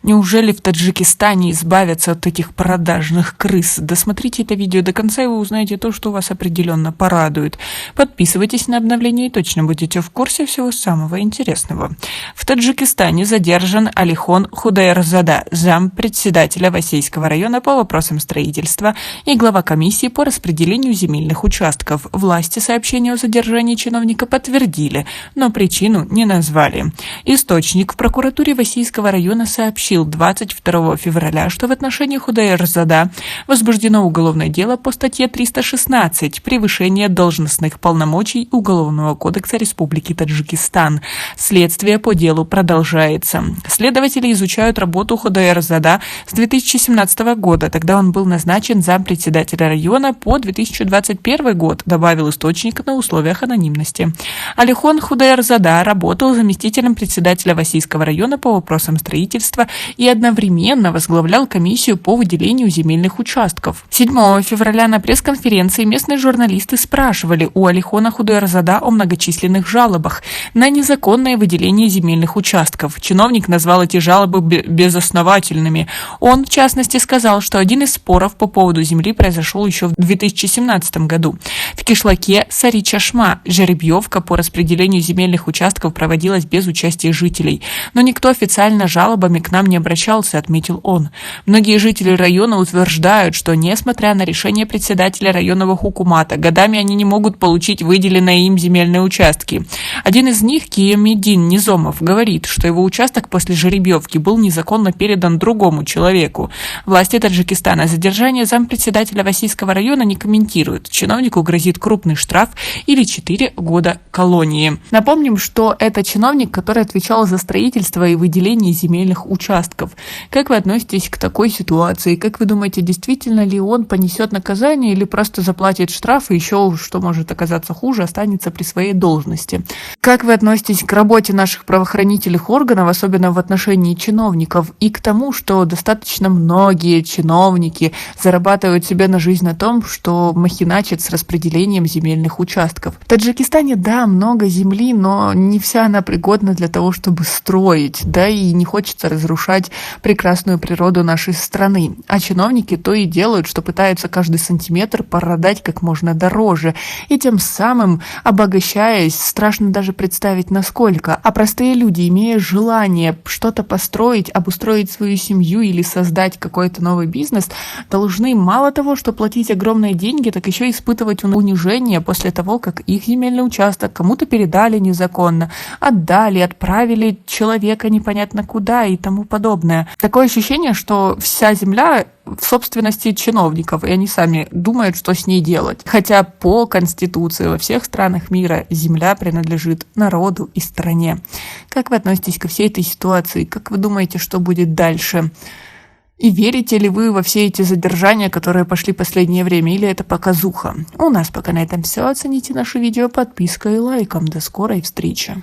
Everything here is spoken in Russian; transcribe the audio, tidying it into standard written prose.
Неужели в Таджикистане избавятся от этих продажных крыс? Досмотрите это видео до конца, и вы узнаете то, что вас определенно порадует. Подписывайтесь на обновления и точно будете в курсе всего самого интересного. В Таджикистане задержан Алихон Худаярзада, зампредседателя Васейского района по вопросам строительства и глава комиссии по распределению земельных участков. Власти сообщение о задержании чиновника подтвердили, но причину не назвали. Источник в прокуратуре Васейского района сообщил 22 февраля, что в отношении Худаярзада возбуждено уголовное дело по статье 316 «Превышение должностных полномочий Уголовного кодекса Республики Таджикистан». Следствие по делу продолжается. Следователи изучают работу Худаярзада с 2017 года. Тогда он был назначен зампредседателя района по 2021 год, добавил источник на условиях анонимности. Алихон Худаярзада работал заместителем председателя Васейского района по вопросам строительства и одновременно возглавлял комиссию по выделению земельных участков. 7 февраля на пресс-конференции местные журналисты спрашивали у Алихона Худаярзада о многочисленных жалобах на незаконное выделение земельных участков. Чиновник назвал эти жалобы безосновательными. Он, в частности, сказал, что один из споров по поводу земли произошел еще в 2017 году. В кишлаке Сари-Чашма жеребьевка по распределению земельных участков проводилась без участия жителей. Но никто официально жалобами к нам не обращался, отметил он. Многие жители района утверждают, что, несмотря на решение председателя районного хукумата, годами они не могут получить выделенные им земельные участки. Один из них, Киемидин Низомов, говорит, что его участок после жеребьевки был незаконно передан другому человеку. Власти Таджикистана задержание зампредседателя Васейского района не комментируют. Чиновнику грозит крупный штраф или 4 года колонии. Напомним, что это чиновник, который отвечал за строительство и выделение земельных участков. Как вы относитесь к такой ситуации? Как вы думаете, действительно ли он понесет наказание или просто заплатит штраф и еще, что может оказаться хуже, останется при своей должности? Как вы относитесь к работе наших правоохранительных органов, особенно в отношении чиновников, и к тому, что достаточно многие чиновники зарабатывают себе на жизнь на том, что махиначат с распределением земельных участков? В Таджикистане, да, много земли, но не вся она пригодна для того, чтобы строить, да, и не хочется разрушать прекрасную природу нашей страны. А чиновники то и делают, что пытаются каждый сантиметр продать как можно дороже, и тем самым, обогащаясь, страшно даже представить насколько. А простые люди, имея желание что-то построить, обустроить свою семью или создать какой-то новый бизнес, должны мало того, что платить огромные деньги, так еще испытывать унижение после того, как их земельный участок кому-то передали незаконно, отдали, отправили человека непонятно куда и тому подобное. Такое ощущение, что вся земля в собственности чиновников, и они сами думают, что с ней делать. Хотя по Конституции во всех странах мира земля принадлежит народу и стране. Как вы относитесь ко всей этой ситуации? Как вы думаете, что будет дальше? И верите ли вы во все эти задержания, которые пошли в последнее время, или это показуха? У нас пока на этом все. Оцените наше видео подпиской и лайком. До скорой встречи.